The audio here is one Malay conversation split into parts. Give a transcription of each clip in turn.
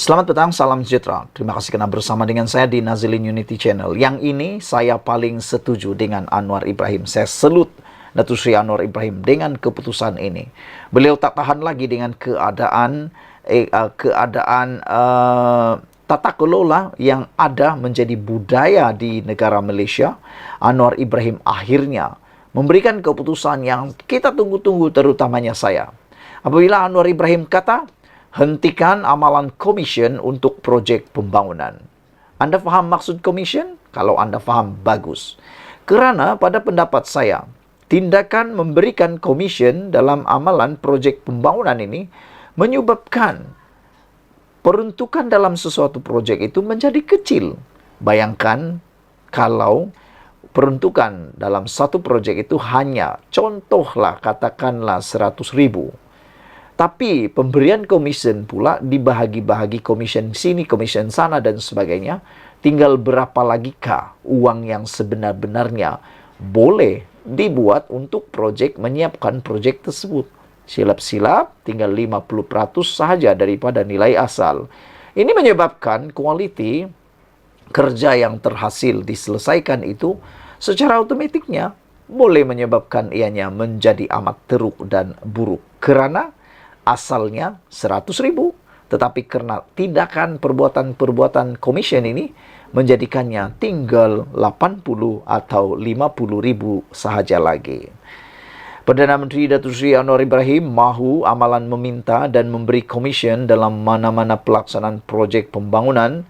Selamat petang, salam sejahtera. Terima kasih karena bersama dengan saya di Nazilin Unity Channel. Yang ini saya paling setuju dengan Anwar Ibrahim. Saya salut Datuk Seri Anwar Ibrahim dengan keputusan ini. Beliau tak tahan lagi dengan keadaan tata kelola yang ada menjadi budaya di negara Malaysia. Anwar Ibrahim akhirnya memberikan keputusan yang kita tunggu-tunggu, terutamanya saya. Apabila Anwar Ibrahim kata, hentikan amalan komision untuk projek pembangunan. Anda faham maksud komision? Kalau Anda faham, bagus. Kerana pada pendapat saya, tindakan memberikan komision dalam amalan projek pembangunan ini menyebabkan peruntukan dalam sesuatu projek itu menjadi kecil. Bayangkan kalau peruntukan dalam satu projek itu hanya, contohlah katakanlah 100,000. Tapi pemberian komisen pula dibahagi-bahagi, komisen sini, komisen sana dan sebagainya. Tinggal berapa lagi kah uang yang sebenar-benarnya boleh dibuat untuk projek, menyiapkan projek tersebut. Silap-silap tinggal 50% sahaja daripada nilai asal. Ini menyebabkan kualiti kerja yang terhasil diselesaikan itu secara otomatiknya boleh menyebabkan ianya menjadi amat teruk dan buruk. Kerana asalnya 100,000, tetapi karena tindakan perbuatan-perbuatan komision ini menjadikannya tinggal 80 atau 50,000 sahaja lagi. Perdana Menteri Datuk Seri Anwar Ibrahim mahu amalan meminta dan memberi komision dalam mana-mana pelaksanaan projek pembangunan,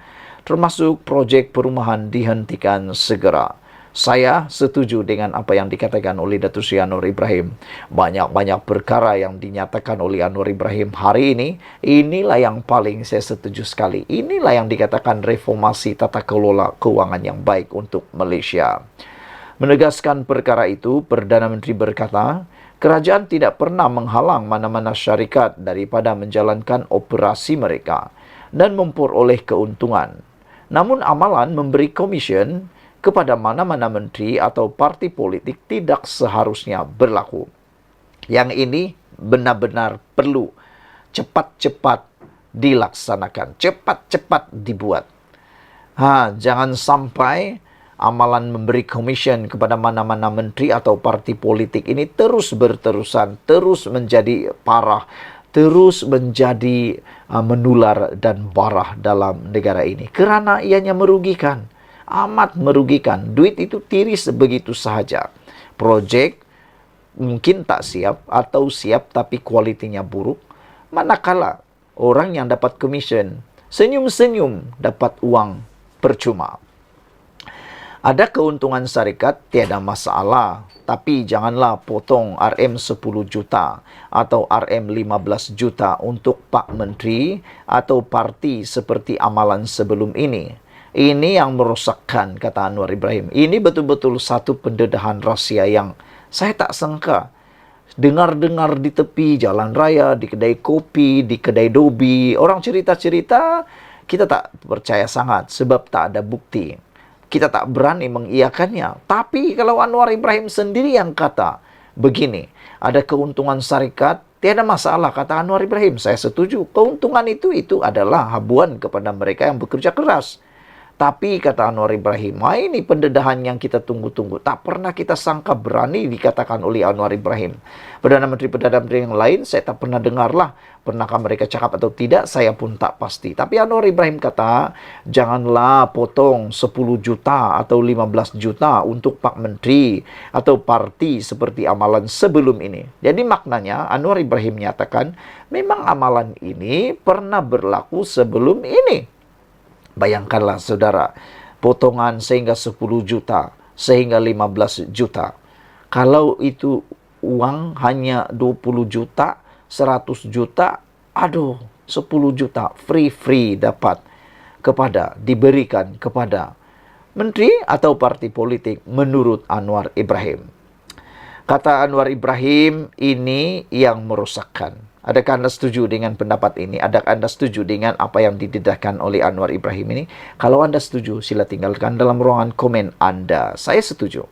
termasuk projek perumahan, dihentikan segera. Saya setuju dengan apa yang dikatakan oleh Datuk Seri Anwar Ibrahim. Banyak-banyak perkara yang dinyatakan oleh Anwar Ibrahim hari ini, inilah yang paling saya setuju sekali. Inilah yang dikatakan reformasi tata kelola keuangan yang baik untuk Malaysia. Menegaskan perkara itu, Perdana Menteri berkata, kerajaan tidak pernah menghalang mana-mana syarikat daripada menjalankan operasi mereka dan memperoleh keuntungan. Namun amalan memberi komision kepada mana-mana menteri atau parti politik tidak seharusnya berlaku. Yang ini benar-benar perlu cepat-cepat dilaksanakan, cepat-cepat dibuat. Jangan sampai amalan memberi komision kepada mana-mana menteri atau parti politik ini terus berterusan, terus menjadi parah, terus menjadi menular dan barah dalam negara ini. Kerana ianya merugikan. Amat merugikan. Duit itu tiris begitu sahaja. Projek mungkin tak siap atau siap tapi kualitinya buruk. Manakala orang yang dapat komisen senyum-senyum dapat uang percuma. Ada keuntungan syarikat, tiada masalah. Tapi janganlah potong RM 10 juta atau RM 15 juta untuk Pak Menteri atau parti seperti amalan sebelum ini. Ini yang merosakkan, kata Anwar Ibrahim. Ini betul-betul satu pendedahan rahsia yang saya tak sangka. Dengar-dengar di tepi jalan raya, di kedai kopi, di kedai dobi. Orang cerita-cerita, kita tak percaya sangat sebab tak ada bukti. Kita tak berani mengiyakannya. Tapi kalau Anwar Ibrahim sendiri yang kata, begini, ada keuntungan syarikat, tiada masalah, kata Anwar Ibrahim. Saya setuju. Keuntungan itu adalah habuan kepada mereka yang bekerja keras. Tapi kata Anwar Ibrahim, ini pendedahan yang kita tunggu-tunggu. Tak pernah kita sangka berani dikatakan oleh Anwar Ibrahim. Perdana Menteri yang lain, saya tak pernah dengarlah. Pernahkah mereka cakap atau tidak, saya pun tak pasti. Tapi Anwar Ibrahim kata, janganlah potong 10 juta atau 15 juta untuk Pak Menteri atau parti seperti amalan sebelum ini. Jadi maknanya Anwar Ibrahim menyatakan, memang amalan ini pernah berlaku sebelum ini. Bayangkanlah saudara, potongan sehingga 10 juta, sehingga 15 juta. Kalau itu uang hanya 20 juta, 100 juta, 10 juta, free dapat diberikan kepada menteri atau parti politik menurut Anwar Ibrahim. Kata Anwar Ibrahim, ini yang merosakkan. Adakah Anda setuju dengan pendapat ini? Adakah Anda setuju dengan apa yang didedahkan oleh Anwar Ibrahim ini? Kalau Anda setuju, sila tinggalkan dalam ruangan komen Anda. Saya setuju.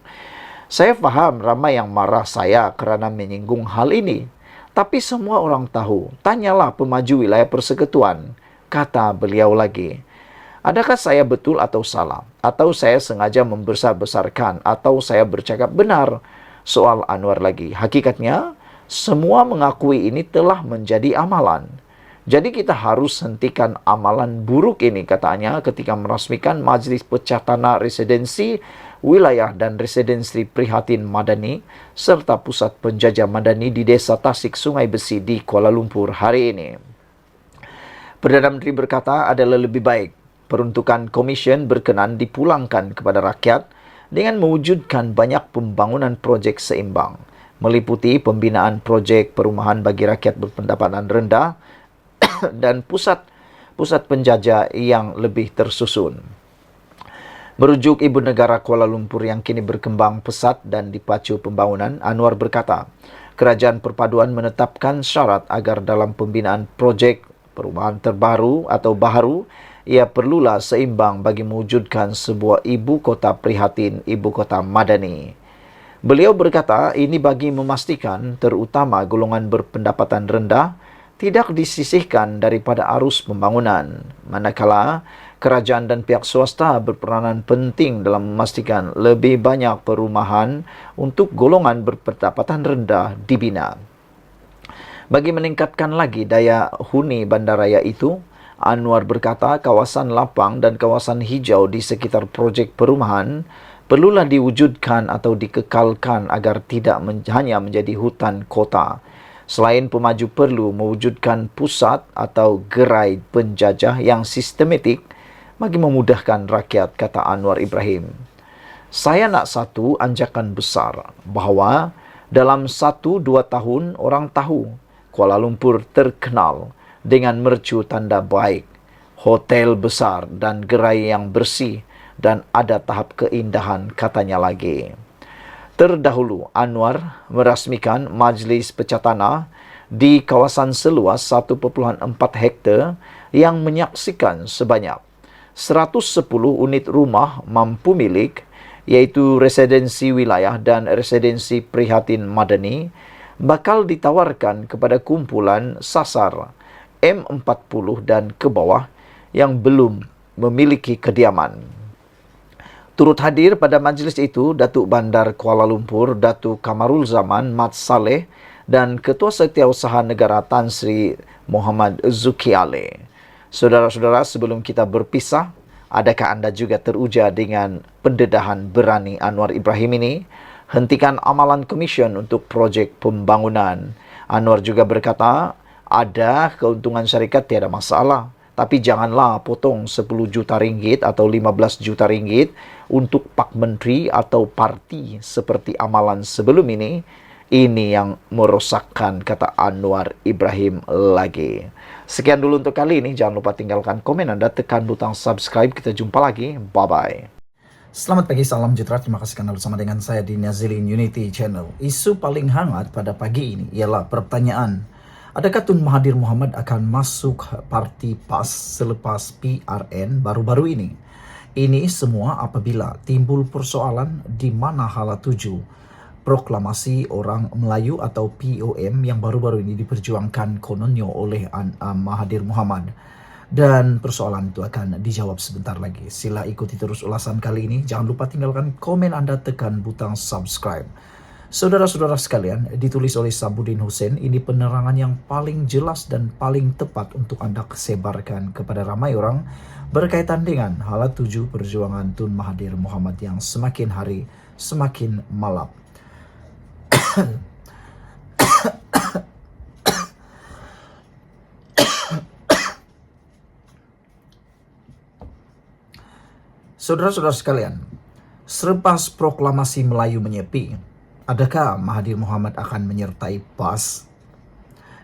Saya faham ramai yang marah saya kerana menyinggung hal ini. Tapi semua orang tahu. Tanyalah pemaju wilayah persekutuan. kata beliau lagi, adakah saya betul atau salah? Atau saya sengaja membesar-besarkan? Atau saya bercakap benar? Soal Anwar lagi. Hakikatnya, semua mengakui ini telah menjadi amalan. Jadi kita harus hentikan amalan buruk ini, katanya, ketika merasmikan Majlis Pecah Tanah Residensi Wilayah dan Residensi Prihatin Madani serta Pusat Penjajah Madani di Desa Tasik Sungai Besi di Kuala Lumpur hari ini. Perdana Menteri berkata adalah lebih baik peruntukan komision berkenan dipulangkan kepada rakyat dengan mewujudkan banyak pembangunan projek seimbang, meliputi pembinaan projek perumahan bagi rakyat berpendapatan rendah dan pusat penjajah yang lebih tersusun. Merujuk Ibu Negara Kuala Lumpur yang kini berkembang pesat dan dipacu pembangunan, Anwar berkata, Kerajaan Perpaduan menetapkan syarat agar dalam pembinaan projek perumahan terbaru atau baharu, ia perlulah seimbang bagi mewujudkan sebuah ibu kota prihatin, ibu kota madani. Beliau berkata ini bagi memastikan terutama golongan berpendapatan rendah tidak disisihkan daripada arus pembangunan, manakala kerajaan dan pihak swasta berperanan penting dalam memastikan lebih banyak perumahan untuk golongan berpendapatan rendah dibina. Bagi meningkatkan lagi daya huni bandaraya itu, Anwar berkata kawasan lapang dan kawasan hijau di sekitar projek perumahan perlulah diwujudkan atau dikekalkan agar tidak hanya menjadi hutan kota. Selain pemaju perlu mewujudkan pusat atau gerai penjajah yang sistematik bagi memudahkan rakyat, kata Anwar Ibrahim. Saya nak satu anjakan besar bahawa dalam 1-2 tahun orang tahu Kuala Lumpur terkenal dengan mercu tanda baik, hotel besar dan gerai yang bersih dan ada tahap keindahan, katanya lagi. Terdahulu, Anwar merasmikan Majlis Pecah Tanah di kawasan seluas 1.4 hektar yang menyaksikan sebanyak 110 unit rumah mampu milik, iaitu residensi wilayah dan residensi prihatin madani, bakal ditawarkan kepada kumpulan sasar M40 dan ke bawah yang belum memiliki kediaman. Turut hadir pada majlis itu Datuk Bandar Kuala Lumpur, Datuk Kamarul Zaman Mat Saleh dan Ketua Setiausaha Negara Tan Sri Muhammad Zuki Ale. Saudara-saudara, sebelum kita berpisah, adakah anda juga teruja dengan pendedahan berani Anwar Ibrahim ini? Hentikan amalan komision untuk projek pembangunan. Anwar juga berkata, ada keuntungan syarikat tiada masalah. Tapi janganlah potong 10 juta ringgit atau 15 juta ringgit untuk Pak Menteri atau parti seperti amalan sebelum ini. Ini yang merosakkan, kata Anwar Ibrahim lagi. Sekian dulu untuk kali ini. Jangan lupa tinggalkan komen anda, tekan butang subscribe. Kita jumpa lagi. Bye-bye. Selamat pagi, salam sejahtera. Terima kasih karena bersama dengan saya di Nazilin Unity Channel. Isu paling hangat pada pagi ini ialah pertanyaan, adakah Tun Mahathir Mohamad akan masuk parti PAS selepas PRN baru-baru ini? Ini semua apabila timbul persoalan di mana hala tuju proklamasi orang Melayu atau POM yang baru-baru ini diperjuangkan kononnya oleh Mahathir Mohamad. Dan persoalan itu akan dijawab sebentar lagi. Sila ikuti terus ulasan kali ini. Jangan lupa tinggalkan komen anda, tekan butang subscribe. Saudara-saudara sekalian, ditulis oleh Sabudin Hussein, ini penerangan yang paling jelas dan paling tepat untuk anda sebarkan kepada ramai orang berkaitan dengan hala tuju perjuangan Tun Mahathir Mohamad yang semakin hari semakin malap. Saudara-saudara sekalian, selepas proklamasi Melayu menyepi, adakah Mahathir Mohamad akan menyertai PAS?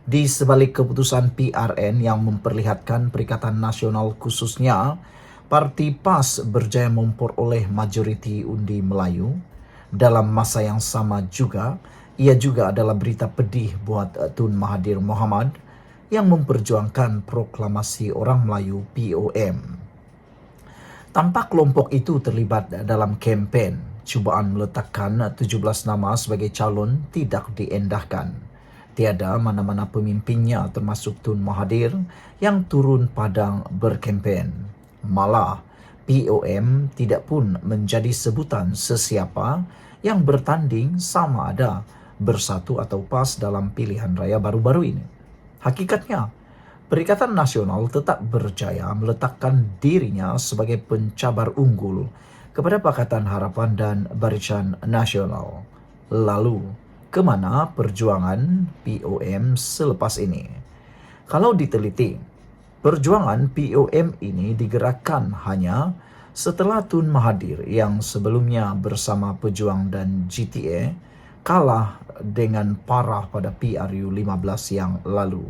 Di sebalik keputusan PRN yang memperlihatkan Perikatan Nasional khususnya, Parti PAS berjaya memperoleh majoriti undi Melayu. Dalam masa yang sama juga, ia juga adalah berita pedih buat Tun Mahathir Mohamad yang memperjuangkan proklamasi orang Melayu POM. Tampak kelompok itu terlibat dalam kempen cubaan meletakkan 17 nama sebagai calon tidak diendahkan. Tiada mana-mana pemimpinnya termasuk Tun Mahathir yang turun padang berkempen. Malah, POM tidak pun menjadi sebutan sesiapa yang bertanding sama ada bersatu atau PAS dalam pilihan raya baru-baru ini. Hakikatnya, Perikatan Nasional tetap berjaya meletakkan dirinya sebagai pencabar unggul kepada Pakatan Harapan dan Barisan Nasional. Lalu, kemana perjuangan POM selepas ini? Kalau diteliti, perjuangan POM ini digerakkan hanya setelah Tun Mahathir yang sebelumnya bersama Pejuang dan GTA kalah dengan parah pada PRU 15 yang lalu.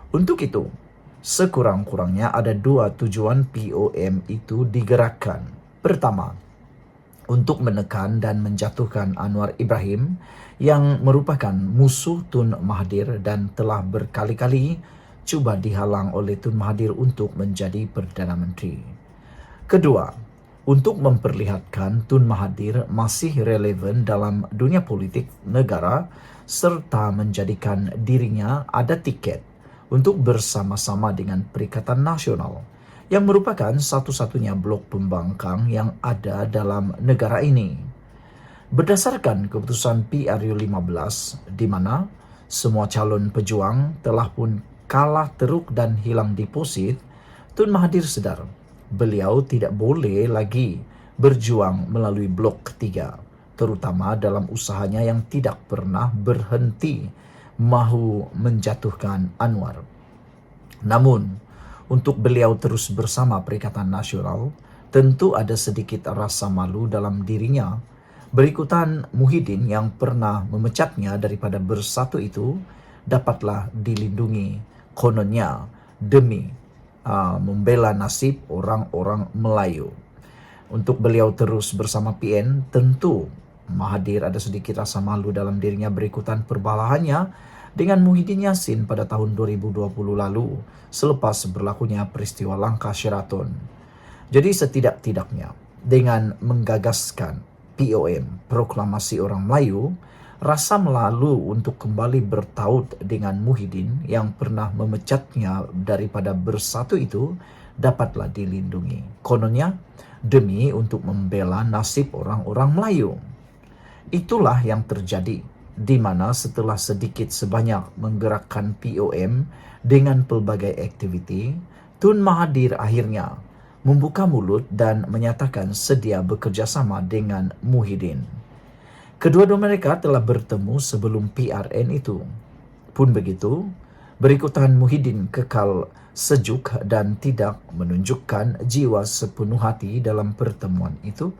Untuk itu, sekurang-kurangnya ada dua tujuan POM itu digerakkan. Pertama, untuk menekan dan menjatuhkan Anwar Ibrahim yang merupakan musuh Tun Mahathir dan telah berkali-kali cuba dihalang oleh Tun Mahathir untuk menjadi Perdana Menteri. Kedua, untuk memperlihatkan Tun Mahathir masih relevan dalam dunia politik negara serta menjadikan dirinya ada tiket untuk bersama-sama dengan Perikatan Nasional yang merupakan satu-satunya blok pembangkang yang ada dalam negara ini. Berdasarkan keputusan PRU 15 di mana semua calon pejuang telah pun kalah teruk dan hilang deposit, Tun Mahathir sedar beliau tidak boleh lagi berjuang melalui blok ketiga, terutama dalam usahanya yang tidak pernah berhenti mahu menjatuhkan Anwar. Namun, untuk beliau terus bersama Perikatan Nasional, tentu ada sedikit rasa malu dalam dirinya. Berikutan Muhyiddin yang pernah memecatnya daripada bersatu itu dapatlah dilindungi kononnya demi membela nasib orang-orang Melayu. Untuk beliau terus bersama PN, tentu Mahathir ada sedikit rasa malu dalam dirinya berikutan perbalahannya dengan Muhyiddin Yassin pada tahun 2020 lalu selepas berlakunya peristiwa langkah Sheraton. Jadi setidak-tidaknya dengan menggagaskan POM, Proklamasi Orang Melayu, rasa melalu untuk kembali bertaut dengan Muhyiddin yang pernah memecatnya daripada bersatu itu dapatlah dilindungi. Kononnya demi untuk membela nasib orang-orang Melayu. Itulah yang terjadi, di mana setelah sedikit sebanyak menggerakkan POM dengan pelbagai aktiviti, Tun Mahathir akhirnya membuka mulut dan menyatakan sedia bekerjasama dengan Muhyiddin. Kedua-dua mereka telah bertemu sebelum PRN itu. Pun begitu, berikutan Muhyiddin kekal sejuk dan tidak menunjukkan jiwa sepenuh hati dalam pertemuan itu.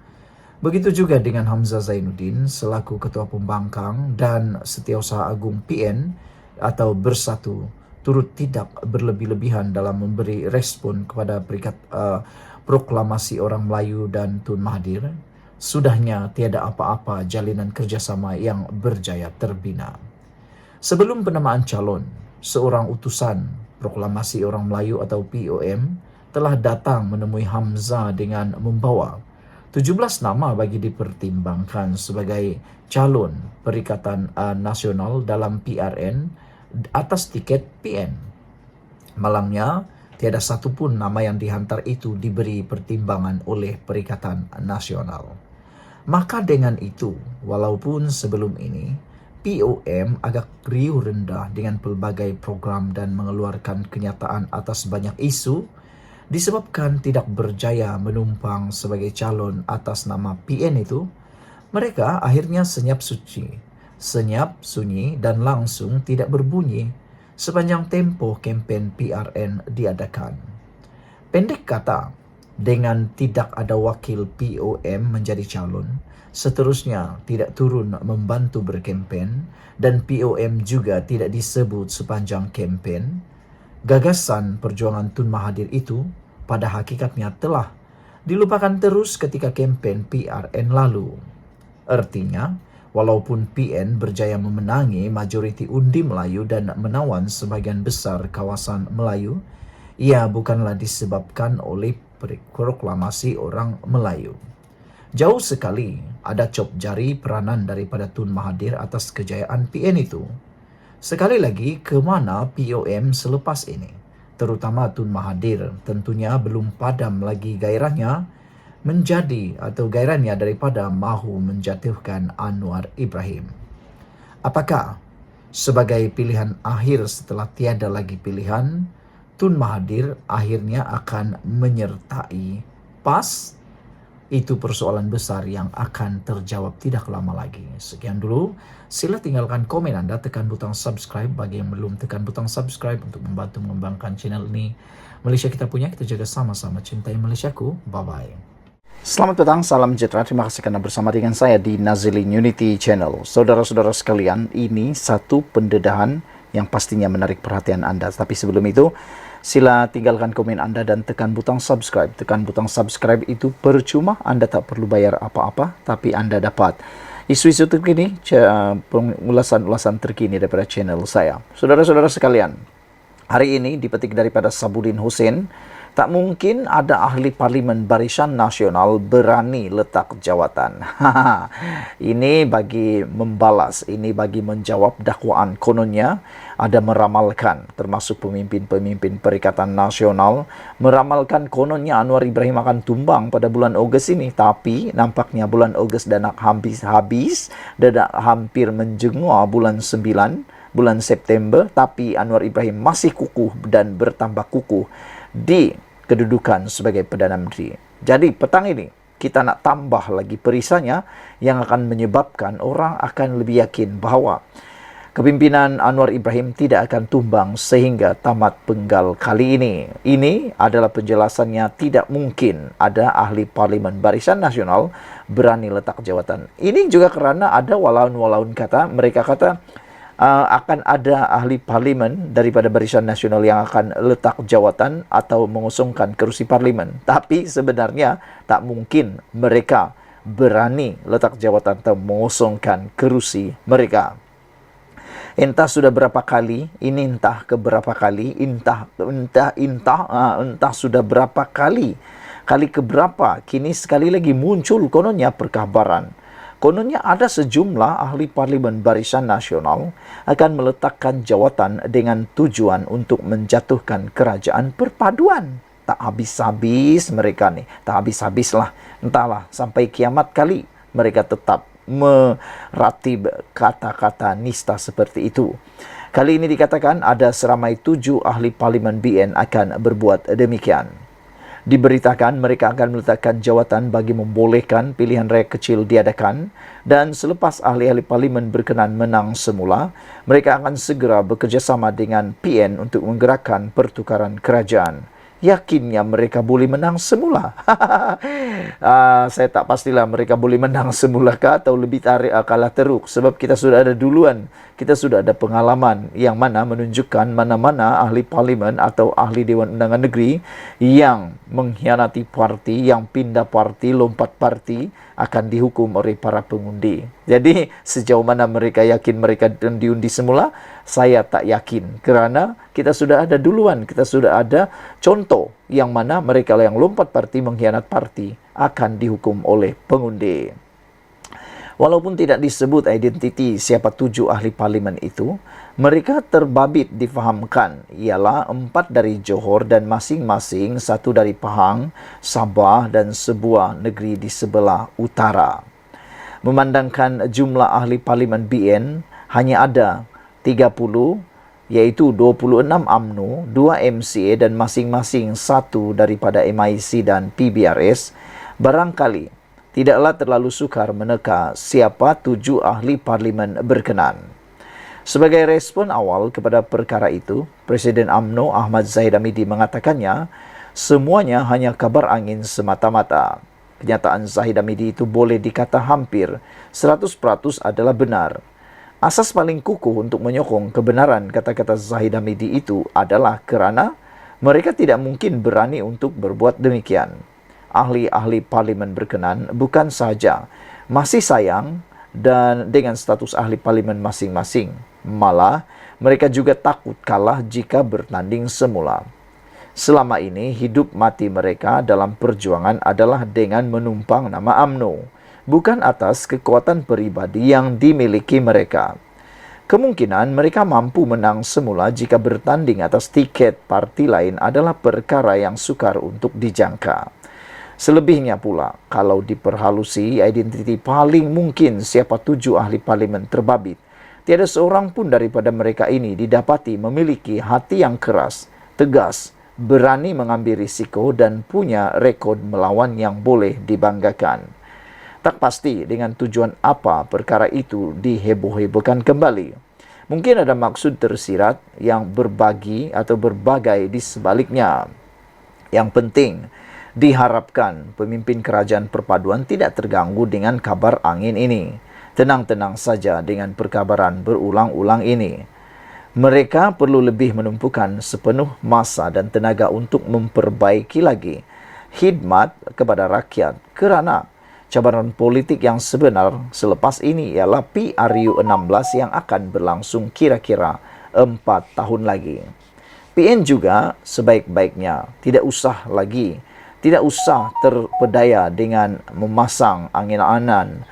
Begitu juga dengan Hamzah Zainuddin selaku Ketua Pembangkang dan Setiausaha Agung PN atau Bersatu turut tidak berlebih-lebihan dalam memberi respon kepada Proklamasi Orang Melayu dan Tun Mahathir. Sudahnya tiada apa-apa jalinan kerjasama yang berjaya terbina. Sebelum penamaan calon, seorang utusan Proklamasi Orang Melayu atau POM telah datang menemui Hamzah dengan membawa 17 nama bagi dipertimbangkan sebagai calon Perikatan Nasional dalam PRN atas tiket PN. Malangnya, tiada satu pun nama yang dihantar itu diberi pertimbangan oleh Perikatan Nasional. Maka dengan itu, walaupun sebelum ini POM agak riuh rendah dengan pelbagai program dan mengeluarkan kenyataan atas banyak isu, disebabkan tidak berjaya menumpang sebagai calon atas nama PN itu, mereka akhirnya senyap sunyi dan langsung tidak berbunyi sepanjang tempo kempen PRN diadakan. Pendek kata, dengan tidak ada wakil POM menjadi calon, seterusnya tidak turun membantu berkempen dan POM juga tidak disebut sepanjang kempen, gagasan perjuangan Tun Mahathir itu pada hakikatnya telah dilupakan terus ketika kempen PRN lalu. Artinya, walaupun PN berjaya memenangi majoriti undi Melayu dan menawan sebagian besar kawasan Melayu, ia bukanlah disebabkan oleh Proklamasi Orang Melayu. Jauh sekali ada cop jari peranan daripada Tun Mahathir atas kejayaan PN itu. Sekali lagi, kemana POM selepas ini? Terutama Tun Mahathir, tentunya belum padam lagi gairahnya daripada mahu menjatuhkan Anwar Ibrahim. Apakah sebagai pilihan akhir setelah tiada lagi pilihan, Tun Mahathir akhirnya akan menyertai PAS? Itu persoalan besar yang akan terjawab tidak lama lagi. Sekian dulu, sila tinggalkan komen Anda, tekan butang subscribe bagi yang belum tekan butang subscribe untuk membantu mengembangkan channel ini. Malaysia kita punya, kita jaga sama-sama, cintai Malaysiaku. Bye-bye. Selamat petang, salam sejahtera. Terima kasih karena bersama dengan saya di Nazilin Unity Channel. Saudara-saudara sekalian, ini satu pendedahan yang pastinya menarik perhatian Anda. Tapi sebelum itu, sila tinggalkan komen Anda dan tekan butang subscribe. Tekan butang subscribe itu percuma, Anda tak perlu bayar apa-apa, tapi Anda dapat isu-isu terkini, ulasan-ulasan terkini daripada channel saya. Saudara-saudara sekalian, hari ini dipetik daripada Sabudin Hussein, tak mungkin ada ahli parlimen Barisan Nasional berani letak jawatan. Ini bagi membalas, ini bagi menjawab dakwaan kononnya ada meramalkan, termasuk pemimpin-pemimpin Perikatan Nasional, meramalkan kononnya Anwar Ibrahim akan tumbang pada bulan Ogos ini. Tapi nampaknya bulan Ogos dah nak habis, dah hampir menjengua bulan 9, bulan September, tapi Anwar Ibrahim masih kukuh dan bertambah kukuh di kedudukan sebagai Perdana Menteri. Jadi petang ini kita nak tambah lagi perisanya yang akan menyebabkan orang akan lebih yakin bahawa kepimpinan Anwar Ibrahim tidak akan tumbang sehingga tamat penggal kali ini. Ini adalah penjelasannya, tidak mungkin ada ahli parlimen Barisan Nasional berani letak jawatan. Ini juga kerana ada walaun-walaun kata, mereka kata akan ada ahli parlimen daripada Barisan Nasional yang akan letak jawatan atau mengosongkan kerusi parlimen. Tapi sebenarnya tak mungkin mereka berani letak jawatan atau mengosongkan kerusi mereka. Entah sudah berapa kali, ini entah keberapa kali, entah sudah berapa kali keberapa, kini sekali lagi muncul kononnya perkabaran. Kononnya ada sejumlah ahli parlimen Barisan Nasional akan meletakkan jawatan dengan tujuan untuk menjatuhkan kerajaan perpaduan. Tak habis-habis mereka ni, tak habis-habislah. Entahlah, sampai kiamat kali mereka tetap meratib kata-kata nista seperti itu. Kali ini dikatakan ada seramai 7 ahli parlimen BN akan berbuat demikian. Diberitakan mereka akan meletakkan jawatan bagi membolehkan pilihan raya kecil diadakan, dan selepas ahli-ahli parlimen berkenan menang semula, mereka akan segera bekerjasama dengan PN untuk menggerakkan pertukaran kerajaan. Yakinnya mereka boleh menang semula. Saya tak pastilah mereka boleh menang semula kah atau lebih tarik kalah teruk, sebab kita sudah ada duluan. Kita sudah ada pengalaman yang mana menunjukkan mana-mana ahli parlimen atau ahli Dewan Undangan Negeri yang mengkhianati parti, yang pindah parti, lompat parti, akan dihukum oleh para pengundi. Jadi sejauh mana mereka yakin mereka diundi semula, saya tak yakin. Kerana kita sudah ada duluan, kita sudah ada contoh yang mana mereka yang lompat parti, mengkhianat parti akan dihukum oleh pengundi. Walaupun tidak disebut identiti siapa 7 ahli parlimen itu, mereka terbabit difahamkan ialah 4 dari Johor dan masing-masing 1 dari Pahang, Sabah dan sebuah negeri di sebelah utara. Memandangkan jumlah ahli parlimen BN hanya ada 30, iaitu 26 UMNO, 2 MCA dan masing-masing 1 daripada MIC dan PBRS, barangkali tidaklah terlalu sukar meneka siapa 7 ahli parlimen berkenan. Sebagai respon awal kepada perkara itu, Presiden UMNO Ahmad Zahid Hamidi mengatakannya, semuanya hanya kabar angin semata-mata. Kenyataan Zahid Hamidi itu boleh dikata hampir 100% adalah benar. Asas paling kukuh untuk menyokong kebenaran kata-kata Zahid Hamidi itu adalah kerana mereka tidak mungkin berani untuk berbuat demikian. Ahli-ahli parlimen berkenan bukan sahaja masih sayang dan dengan status ahli parlimen masing-masing, malah mereka juga takut kalah jika bertanding semula. Selama ini hidup mati mereka dalam perjuangan adalah dengan menumpang nama UMNO, bukan atas kekuatan peribadi yang dimiliki mereka. Kemungkinan mereka mampu menang semula jika bertanding atas tiket parti lain adalah perkara yang sukar untuk dijangka. Selebihnya pula, kalau diperhalusi identiti paling mungkin siapa 7 ahli parlimen terbabit, tiada seorang pun daripada mereka ini didapati memiliki hati yang keras, tegas, berani mengambil risiko dan punya rekod melawan yang boleh dibanggakan. Tak pasti dengan tujuan apa perkara itu diheboh-hebohkan kembali. Mungkin ada maksud tersirat yang berbagi atau berbagai di sebaliknya. Yang penting, diharapkan pemimpin kerajaan perpaduan tidak terganggu dengan kabar angin ini. Tenang-tenang saja dengan perkabaran berulang-ulang ini. Mereka perlu lebih menumpukan sepenuh masa dan tenaga untuk memperbaiki lagi khidmat kepada rakyat kerana cabaran politik yang sebenar selepas ini ialah PRU 16 yang akan berlangsung kira-kira 4 tahun lagi. PN juga sebaik-baiknya tidak usah terpedaya dengan memasang angin-angan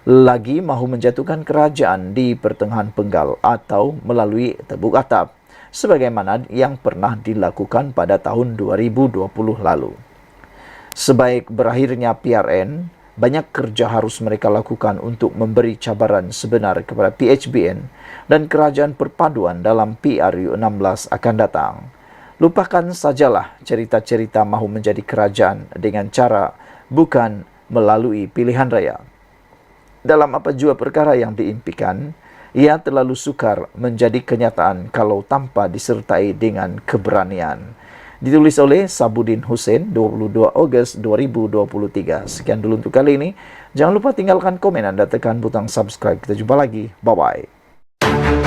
lagi mahu menjatuhkan kerajaan di pertengahan penggal atau melalui tebuk atap sebagaimana yang pernah dilakukan pada tahun 2020 lalu. Sebaik berakhirnya PRN, banyak kerja harus mereka lakukan untuk memberi cabaran sebenar kepada PHBN dan kerajaan perpaduan dalam PRU 16 akan datang. Lupakan sajalah cerita-cerita mahu menjadi kerajaan dengan cara bukan melalui pilihan raya. Dalam apa jua perkara yang diimpikan, ia terlalu sukar menjadi kenyataan kalau tanpa disertai dengan keberanian. Ditulis oleh Sabudin Hussein, 22 Ogos 2023. Sekian dulu untuk kali ini. Jangan lupa tinggalkan komen dan tekan butang subscribe. Kita jumpa lagi. Bye-bye.